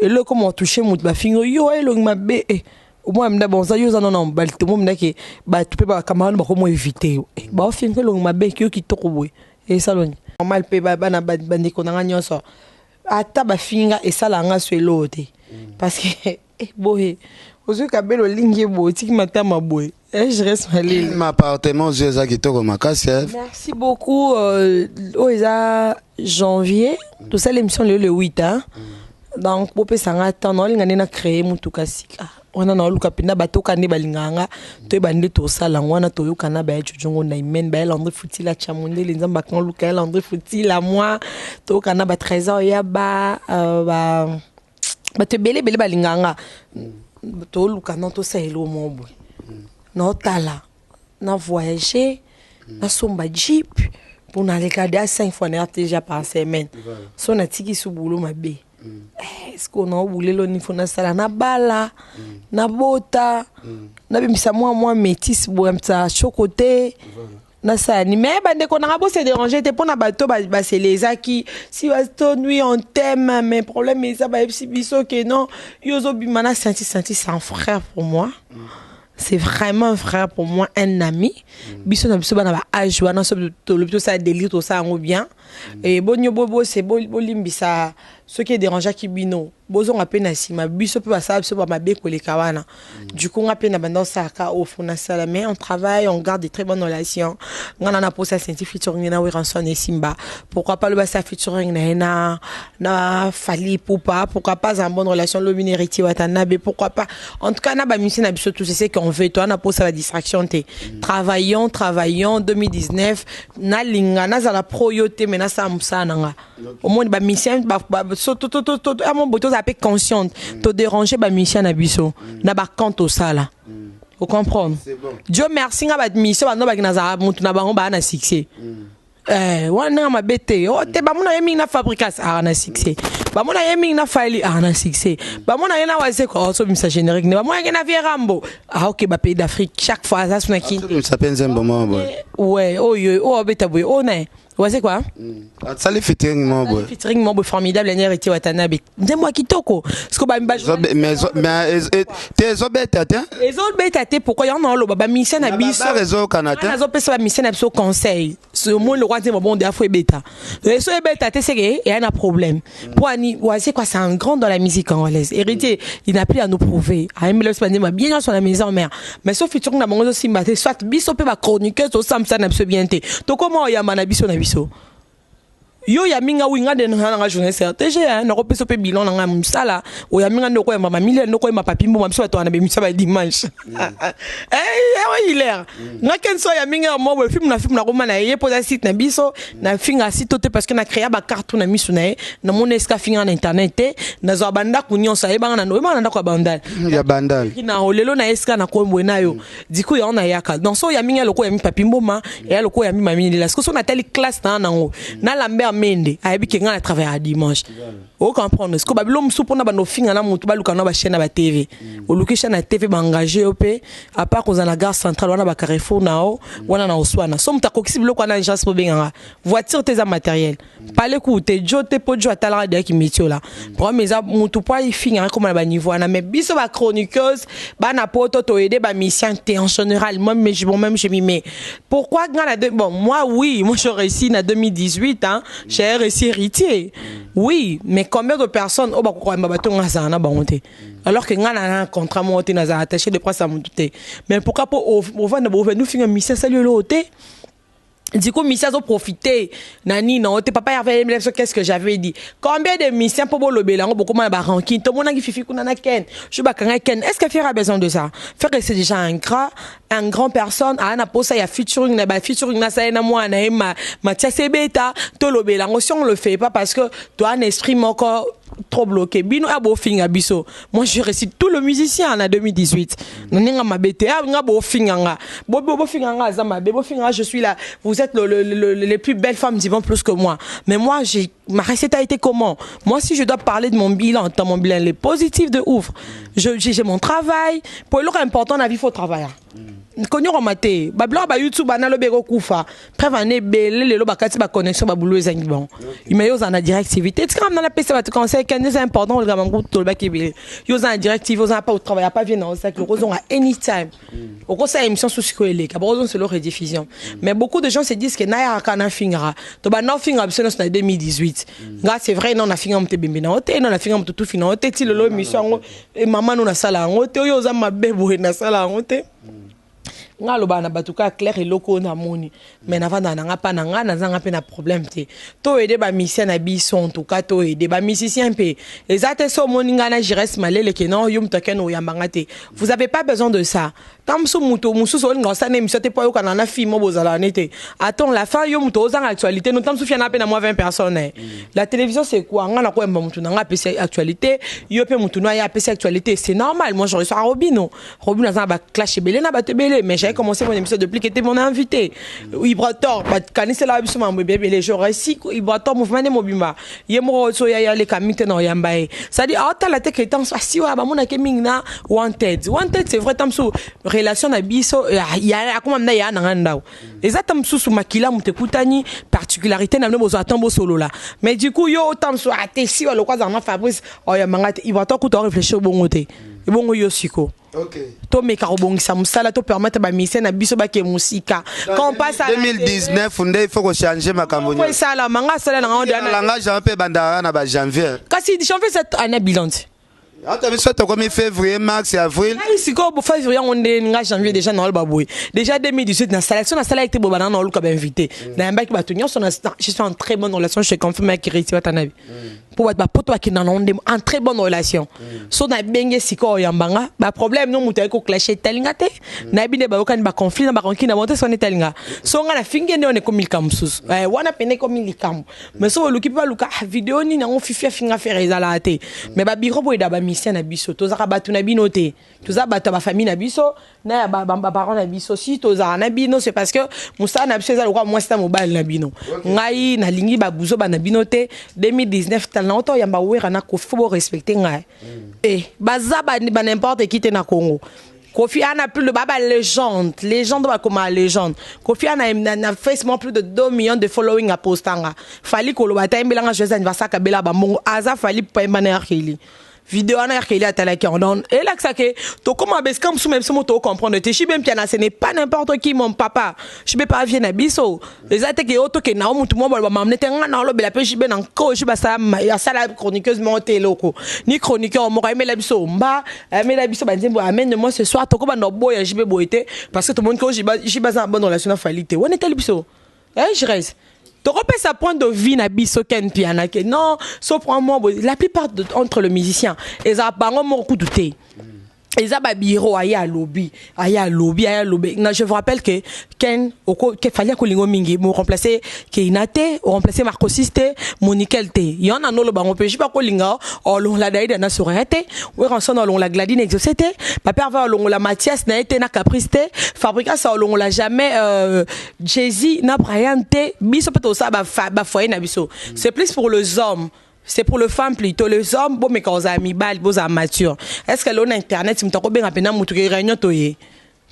le comment toucher mut ba fingo yo elo mabe au moins mna bon ça yo za non ba tout monde ke ba tu peux pas camarade ba ko mo éviter ba fingo lo mabe ki yo ki toko boy et ça loni normal pe ba na bandi ko na nyonso ata ba finga et ça la nga so elote parce que boy ozu kabelo lingi bo tiki matama boy je reste malé ma appartement je qui toko makasi. Merci beaucoup oza janvier tout ça l'émission le 8 hein donc pour pe sanga temps linga na créer mutuka sika wana na luka pinda batoka ne balinganga to bandi to sala wana to yokana ba chujongo na imen ba Landry Futila chamunde linzamba kan luka Landry Futila moi to kana ba trésor ya ba te bele balinganga to luka non to saelo mombo na tala na voyager na somba jeep pour na regarder 5 fois déjà par semaine so na tiki su boulot mabe. Est-ce qu'on a oublié le niveau na sala na bala na bota na bimisa moi métis boamta chocoté na ça ni mais bande ko na bo se déranger te pona bato ba c'est les aki si bato nuit on t'aime mais problème mais ça ba biso que non yozo bimana senti c'est un frère pour moi. C'est vraiment un frère pour moi, un ami. Biso na biso bana ba âge wana so to ça délire tout ça en bien. Et bonyo bobo c'est bolimbisa ce qui est dérangeant qui bino. Bozo ngape na sima biso pe ba sa biso ba mabe ko le kawana. Du coup ngape na banda ça ka au fond na sala mais on travaille, on garde de très bonnes relations. Ngana na posa scientifique featuring na Wiranson et Simba. Pourquoi pas le basa featuring na Fali Poupa, pourquoi pas en bonne relation le Mineriti Watanabe, pourquoi pas en tout cas na ba mission na biso tout c'est qu'on veut toi na posa la distraction te. Travaillons 2019 na linga na za la proyoté mais na sa musa nanga. Au moins ba mission ba to à mon boto appelé consciente te déranger ba mission na biso na ba kanto sala. Vous comprenez? Dieu merci nga ba mission ba no ba na za mutu na bango ba na succès. Wana ma bete o te ba mona yemi na fabrication na succès. Ba mona yemi na faili na succès. Ba mona yena waze ko so misa générique ne ba mona yena vie rambo. OK ba pays d'Afrique chaque fois ça sona ki. Ça pense un bon moment. Ouais, oh beta boy, oh né. Ouais, c'est quoi? Ça les featuring mon boy. Featuring mon boy formidable Neriti Watanabe. Dis-moi kitoko. Ce que ba mba mais tes obeta tiens. Les autres beta te pourquoi y en a lo ba mission na biso. Ba réseau Canada. Na zo pesa ba mission na biso conseil. Ce mot le roi dit bon de afro beta. Les so beta te c'est que y a un problème. Pour ani ouais c'est quoi c'est un grand dans la musique congolaise. Héritier, il n'a plus à nous prouver. A Emile Spandema bien sur la maison mère. Mais sauf featuring na bango simba te soit biso pe ba chroniqueuse au samsa na biso bien te. To comment y a mana biso na biso. Yo ya minga winga de nga journaliste RTG na ko peso pe bilan na nga msala o ya minga ndoko ya mama mille ndoko ya mapapi mbo mamso to na be misa ba dimanche il est nga kenso ya minga mo bo film na ko mana ye posa site na biso na finga site te parce que na créer ba carton na misu na mon eska finga na internet na zo banda kunyo sa e banga na no banga na ko bandal ya bandal na olelo na eska na ko mbona yo diku ya na yaka donc so ya minga loko ya mi papi mboma ya loko ya mi mami la parce que so na telle classe na ngo na lamber mende ayebi ke nga na travailler à dimanche o comprendre ce que babilo msupo na bano finga na mutu baluka na ba chaîne na ba TV o lukisha na TV ba engagé op à part qu'on a la gare centrale wana ba Carrefour nao wana na oswana so mta kokisi biloko na agence po benga voiture tes matériel parler ku te jote po jo atala de ki métier là pour mes mutu po i finga comme na ba niveau na mais biso ba chroniqueuse ba na poto to aider ba mission en général même je m'y mets pourquoi nga na bon moi oui moi je réussi en 2018 hein j'ai réussi héritier. Oui, mais combien de personnes au bako kwa mbabato ngazana bangote. Alors que ngana un contrat monté naza attaché de presse à mon touté. Mais pourquoi pas au vendre nous finir mission salut l'hôtel. Du coup, Missia ont profité. Nani, non, t'es papa avait aimé qu'est-ce que j'avais dit. Combien de missions pour le là, beaucoup moins barankin. Tout le monde a fifi qu'on a ken. Je bats ken. Est-ce que Fer a besoin de ça? Fer c'est déjà un grand personne. Ah, na posa ya featuring, na featuring na ça na moi na Mathias Ebeta. Tout le là, si on le fait pas parce que toi un esprit encore trop bloqué. Bino a beau finga biso. Moi je récite tout le musicien en 2018. Nanga ma bete nga beau finga. Beau finga zama beau finga je suis là. Vous êtes les plus belles femmes du vent plus que moi. Mais moi ma recette a été comment? Moi si je dois parler de mon bilan, dans mon bilan les positifs de ouf. J'ai mon travail. Pour l'heure important la vie faut travailler. Konyo romate bablo ba YouTube na lobego kufa prévané belé le bakati ba connexion ba boulot ezangi bon imeyo za na directivité tu quand na PC ba te conseil que c'est important le gamango to le bakibé yo za na directive yo za pas au travail pas bien dans ça que le rozon à anytime au conseil émission sous sikoele ka rozon c'est leur rediffusion mais beaucoup de gens se disent que na ya kana fingra to ba no fingra biso na 2018 nga c'est vrai non na fingra mte bimbi na hotel non na fingra mte tout fina hotel ti le émission et maman nous na sala hotel yo za mabebo na sala hotel nga loba na batuka clair et loko na moni mais na vanda na pa na nga na zanga pe na problème te to aider ba musicien na biso en tout cas to aider ba musicien pe ezate so moni nga na jires malele ke non yum token o yambanga te vous avez pas besoin de ça tam so muto musu so nga sa na émission te po yo kana na film bozala nete attends la fin yo muto ozanga actualité no tam so fia na pe na moi 20 personnes la télévision c'est quoi nga na ko emba mutu na nga PC actualité yo pe mutu no ya PC actualité c'est normal moi je reçois Robino za ba clash belé na ba te belé mais j'ai commencé mon émission depuis qu'il était mon invité. Ibrator, c'est la biso ma bébé les jours ici Ibrator mouvement de mobimba. Yemo so ya les kamite no yambaye. Ça dit ah ta la tête temps si wa ba mona ke mingna wanted. Wanted c'est vrai tamso relation na biso ya akoma na ya na ngandao. Exactement sous makila mutekutani particularité na bozo atambo solo là. Mais du coup yo tamso atesi wa lokwa za na Fabrice o ya mangate Ibrator ku to réfléchir bongote. Et bon yo siko. OK. To me karobongisa musala to permettre ba mission na biso ba ke musika. Quand on passe à 2019 il faut changer makambo. Oui ça la manga sala na nganda na langage un peu bandara na ba janvier. Kasi janvier cette année bilan. Attends, mais ça comme février, mars et avril. Si quoi pour février on est en janvier déjà dans le baboué. Déjà 2018 dans la salle était bobana dans le comme invité. Dans un bac batunyo je suis en très bonne relation, je confirme avec Kiriti Watanabe. Pour être poto qui dans en très bonne relation. So na benge siko yambanga, ba problème non mutai ko clasher telingate. Na bine ba okan ba conflit na ba konki na monter son telinga. So nga na finge ne on est comme ilkamsus. Wana pene comme ilikam. Mais so luki pa luka vidéo ni na on fifia finga faire ezalate. Mais ba biro bo da ba mission na biso tozaka batu na binote. Toza batu ba famille na biso, na ba parents na biso si toza na bino c'est parce que musa na biso ezalo kwa moi c'est mobile na bino. Ngai na lingi ba buzo ba na binote 2019 talento yamba wera na ko faut respecter ngai. Baza ba n'importe qui te na Congo. Kofi a plus de baba légende va comme légende. Kofi a Facebook plus de 2 millions de following à postanga. Fali ko lo bata mbelanga José va saka bela ba mongo aza fali pa mbana arkeli. Vidéo na arkeli atala ki on donne et là que ça que to comment bes comme sous même ce moto comprendre te chibem piana ce n'est pas n'importe qui mon papa. Je peux pas venir na biso. Les attaques et auto que na mutu mo ba mamne tenga na lo bela pe jibe na ko jiba sa ya sala chroniqueuse monter loko. Ni chroniqueur mo aimé la biso mba, aimé la biso ba nzembo amène moi ce soir to ko ba no boya jibe boité parce que tout le monde ko jiba za bonne relation na falité. On était biso. Je reste. Tu repères sa point de vue na biso ken piana que non sauf pour moi la plupart entre le musicien et ça pas mon coup de thé. Et ça bureau aya lobby. Non, je vous rappelle que Ken que fallait que lingo mingi mo remplacer Keinate, ou remplacer Marco Siste, Monikel T. Il y en a no le bango pe pas ko linga o long la daide na sorete, ou ranson long la Gladine exocete, papa va long la Mathias na été na Caprice T, Fabrica ça long la jamais Jay-Z na Brian T, biso peut ça ba foyer na biso. C'est plus pour les hommes. C'est pour le femme plutôt les hommes bon mais quand on amis bal beaux amateurs est-ce que l'on internet si m'tako bien rapena mutu ke réunion toyé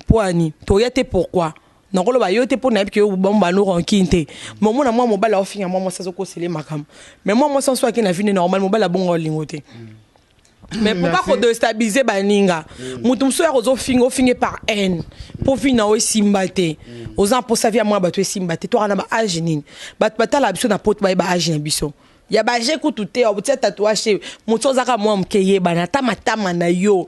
poani toyé te pourquoi non ko lo ba yote pour na que bon ba no ronkinte momo na moi mobala ofinga moi ça zo ko sele makam mais moi sans soit qui na vie normal mobala bon lingote Mais pourquoi qu'on déstabiliser baninga? Moutoum soya ozo finge par haine. Pour finir au simbate. Aux ans pour sa vie à moi battu simbate. Toi on a ba aginin. Bata la biso na pote ba agin biso. Ya ba je kutute o tete tatouage moto zaka moi mkeye bana tama na yo.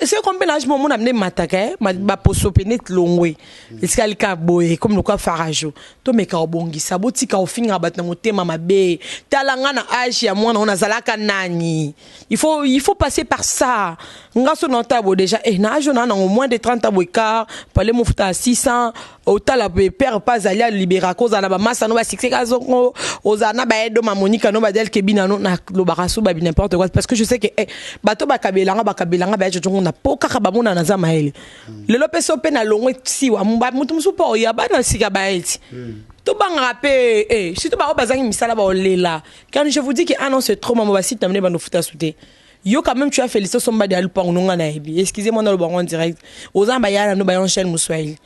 C'est combien d'âge mon amené mataka ba poso penet longwe. Iskali ka boye comme le quoi farajo. To me ka obongi saboti ka ofinga bat na motema mabe. Talanga na âge ya moi on azalaka nani. Il faut passer par ça. Ngaso na tabo déjà na âge na au moins de 30 ans car parler mon futa 600 au tala père pas aller libérer cause na ba massa no ba six kazongo ozana ba edo mamonika no ba del kebina no na lo baraso ba n'importe quoi parce que je sais que bato ba kabelanga ba jojongo na poka ka ba mona na zamaele le lopeso pe na longwe si wa mutu musupo ya ba na sika ba eti to banga pe si to ba bazangi misala ba olela quand je vous dis que ah non c'est trop maman ba site t'amener ba no futa souté. Yo quand même tu as félicité somba de alpang nonga na ebi excusez-moi dans le bon direct ozamba ya no ba yonchel muswahili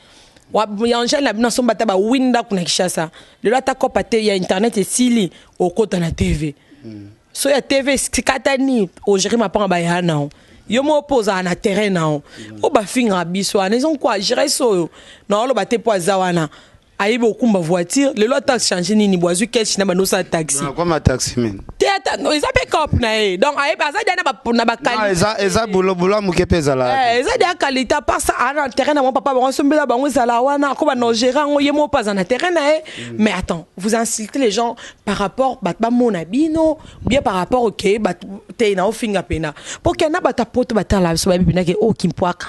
wa yonchel na bina somba ta ba winda kuna kishasa le lata kopa te ya internet et sili au kota na TV so ya TV sikatani o gérer ma pa ba ya na yo mo posa na terrain na o ba finga biso anaison quoi gérer so na lo ba te po zawana aibe okumba voiture le lot taxi changer nini boazu cash na bano sa taxi comme un taxi men théâtre no ils appellent cop na donc aibe ça dia na ba qualité eza bulo muke pesa la eza dia qualité par ça en terrain na mon papa ba sombela bango sala wana ko ba no gérant yemo pas en terrain na mais attends vous insultez les gens par rapport ba mona bino bien par rapport OK ba te na ofinga pena pour que na ba ta poto ba ta la so ba bina ke o kimpoaka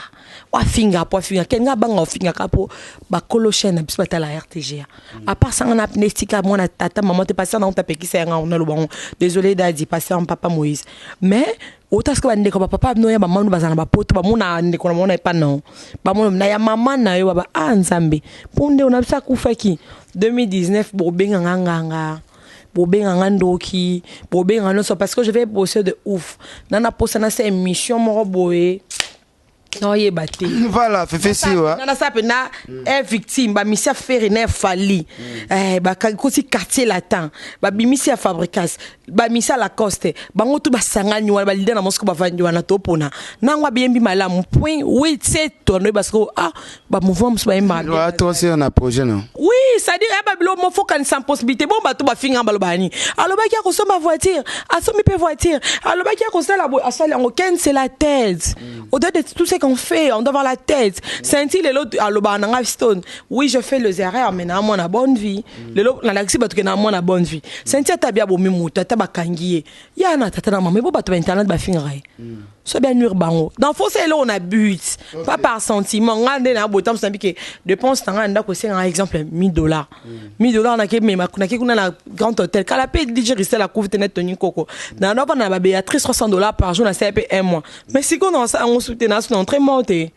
wa finga kenga banga ofinga kapo ba kolo chaîne biso ba ta la RTGA à part ça on a pnestika moi na tata maman te passé na on tape qui c'est on a le bon désolé dadi passer en papa Moïse mais autant que bande ko papa no ya maman no bazana ba poto ba mona ndeko na mona pa non ba mona na ya maman na yo ba nzambe ponde on a ça kufaki 2019 bo benga nganga bobenga ngandoki bobenga non parce que je vais bosser de ouf nana posa na cette émission mo boé non y bâti voilà fait si wa nana ça pe na est victime ba misia faire na fali ba kosi quartier latin ba bimisia fabricas ba misia Lacoste bango tu ba sangani wa ba leader na Moscou ba vandi wana topona nangwa bien bi malamu point oui c'est tourné parce que ba mouvement ba mal toi c'est un projet non oui ça dit ba bilo mo faut kan sans possibilité bon ba to ba finga ba lobani alors ba ki a consomme voiture a somme pe voiture alors ba ki a consomme la asali en aucun c'est la tête au-delà de tout ce qu'on fait on doit avoir la tête sentir les l'autre alors ba na stone oui je fais les erreurs mais na moi na bonne vie le na laxi ba to na moi na bonne vie sentir tabia bo mimuta ta ba kangiye ya na tata na maman bo ba to internet ba finga so bien nuire bango dans faut c'est là on a but pas par sentiment ngande na botam sambi que dépense tanga nda ko c'est un exemple $1000 $1000 na ke me makuna ke kuna na grand hôtel kala pe DJ Ristel la couvre net toni koko na no na ba Béatrice $300 par jour na CP un mois mais si qu'on on soutenance on très monté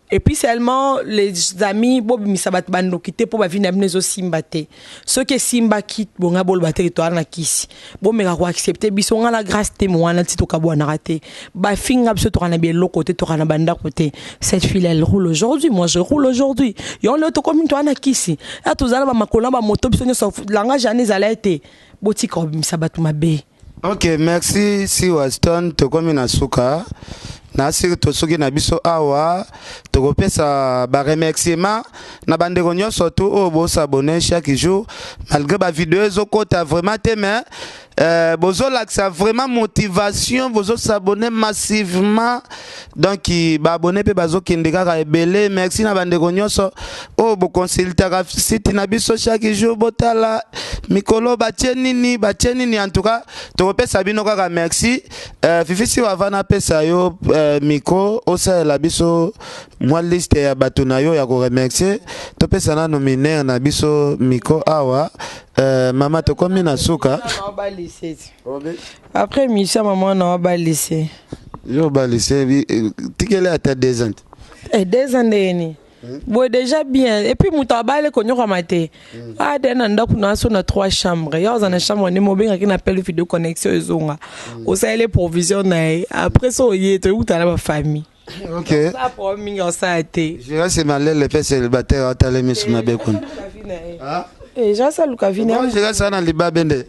et puis seulement les amis bobi misabat bando quitter pour ba venir amener zo simbate ce que simba quitte bonga bol ba territoire na kisi bo me ko accepter biso nga la grâce témoin na tito ka bona raté ba finga biso to kana bien l'autre côté to kana banda côté cette fille elle roule aujourd'hui moi je roule aujourd'hui yo le to comme toi na kisi a to zala ba makola ba moto biso nyo langage anez ala été boti ko misabat mabe. OK merci si Waston to comme na suka na siri to soki na biso awa to kopesa ba remerciement na bandeko nyonso to o bo s'abonner chaque jour malgré ba vidéo ezokota vraiment te mais bozo l'accès vraiment motivation bozo s'abonner massivement donc ba abonner pe bazo kendeka ka ebele merci na bandeko nyonso o bo consulter ka site na biso chaque jour botala mikolo ba tienini en tout cas to kopesa bino ka merci fifi si wavana pesa yo micro osa la biso moi liste ya bato na yo ya ko remercier to pesa na nominaire na biso micro awa maman to komi na suka après mission maman na ba lycée yo ba lycée tikele à tête des ans et des années ni bon déjà bien et puis mutabale ko nyoko maté ah dena ndaku na so na 3 chambres yo za na chambre ni mobenga ki na appelle vidéo connexion ezonga o sa les provisions na après so yeto utala ba famille. OK ça pour mingo ça été je reste mal le fait célibataire atale misu mabekon ah et já ça Lucavine je reste na libabende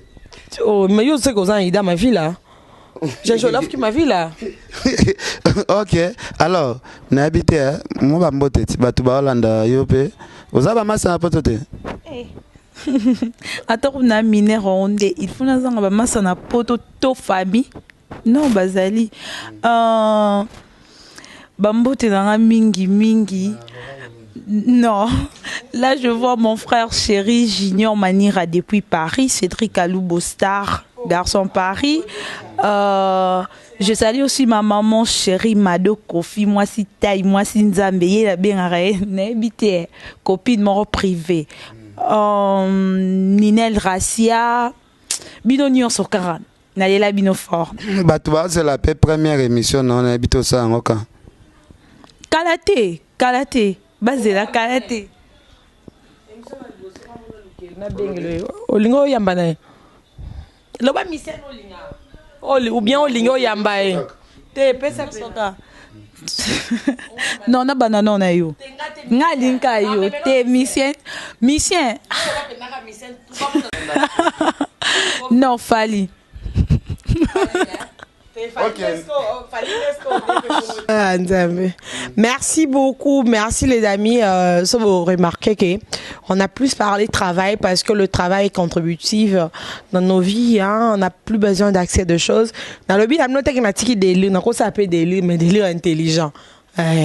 oh mais yo c'est que ça ida ma vie là J'ai Jolof qui m'a vu là. Ok, alors, na habité, moi, ba mbote, batu ba Hollanda, yope. Oza ba masa na poto te? Attends, on a miné ronde. Il faut nous en massa na poto to famille. Non, bazali. Bambote dans mingi. Non. Là, je vois mon frère chéri Junior Manira depuis Paris, Cédric Aloubo Star, garçon Paris. Je salue aussi ma maman chérie Mado Kofi, moi si taille, moi si Nzambe, la bien n'habité, copine mon privé. Ninel Racia, Bino Nyon Sokaran, Nalela Bino Fort. Batouba, c'est la première émission, non, on habite au sein, ok. Kalaté, basé la kalaté. Olingo yambana. Loba misen olinga. Ou bien olingo yambaye. Te pesa soka. Non, na banana na yo. Nga linka yo te mission. Non, Fali. Merci beaucoup, merci les amis. Ça vous remarquez que on a plus parlé travail parce que le travail est contributif dans nos vies. Hein, on n'a plus besoin d'accès de choses. Dans le but, on a thématique délire, on ça s'appelle délire, mais délire intelligent.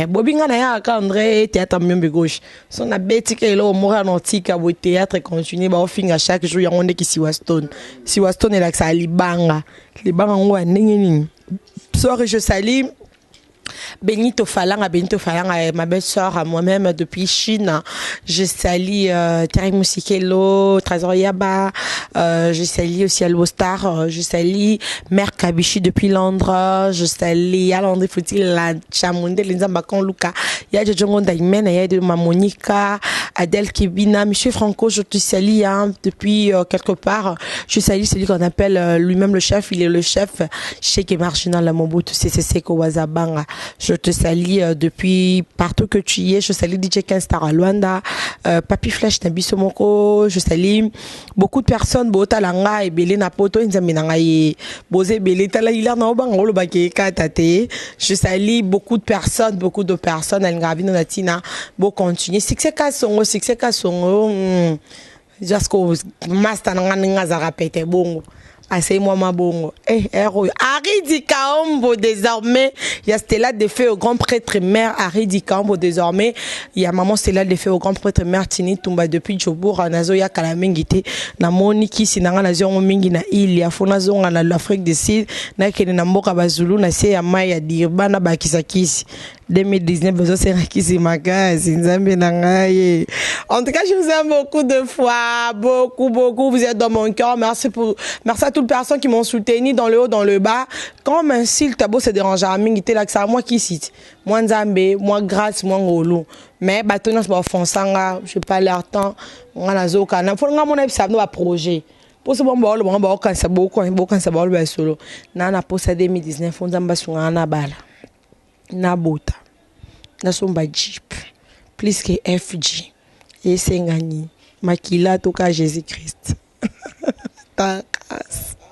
Bobinga na ya ka André théâtre mieux gauche. Son a bêti que là au mora nantika au théâtre continue ba finga chaque jour on est qui Siwaston. Siwaston est là que ça libanga. Libanga on nini. Soir je salue Benito Falanga, ma belle-sœur à moi-même depuis Chine. Je salue Thierry Mousikelo, Trésor Yaba. Je salue aussi Albo Star. Je salue Mère Kabichi depuis Londres. Je salue Alandre Fouti, la Chamunde, Linzambakon Luka. Y'a de Djongo Daimena, y'a de Mamonika, Adèle Kibina, Monsieur Franco, je te salue depuis quelque part. Je salue celui qu'on appelle lui-même le chef. Il est le chef chez Marginal Mobutu CCC Kowazabanga. Je te salue depuis partout que tu y es. Je salue DJ Ken Star à Luanda, Papi Flash Nabiso Moko. Je salue beaucoup de personnes. Bota Langa et Belé Napoto Nzaminanga et Bosé Belé Tala Hilar Naobang Olobake Katate. Je salue beaucoup de personnes. Elle gravine Natina. Bon continuer. Succès Kasongo. Jusqu'au master Nanga rapete bongo. Assez moi ma bongo. Harry Kaombo désormais. Il y a Stella Defé au grand prêtre mère Harry Kaombo désormais. Il y a maman Stella Defé au grand prêtre mère Tini Tumba depuis Djobour Nazoya Kalamengite na Moniki sinanga na zongo mingi na il ya fona zonga na l'Afrique du Sud na kene na mboka bazulu na se ya mai ya dirba na bakisakisi 2019 besoin c'est rakisi magazi nzambe na ngai. En tout cas, je vous aime beaucoup de fois, beaucoup. Vous êtes dans mon cœur. Merci à toutes les personnes qui m'ont soutenu dans le haut, dans le bas. Quand m'insulte, t'as beau se déranger à ming, c'est là que ça moi qui cite. Moi nzambe, moi grâce, moi ngolo. Mais bâton c'est pas offensanga, je pas leur temps. On a zoka. Na faut nga mon ça no projet. Pour ce bon quand ça beaucoup quand ça ba solo. Na pour ça 2019 on nzamba sunga na bala. Na bota. Na somba jeep. Plus que FG. Et c'est gagné. Makila toka Jésus-Christ. Ta grâce.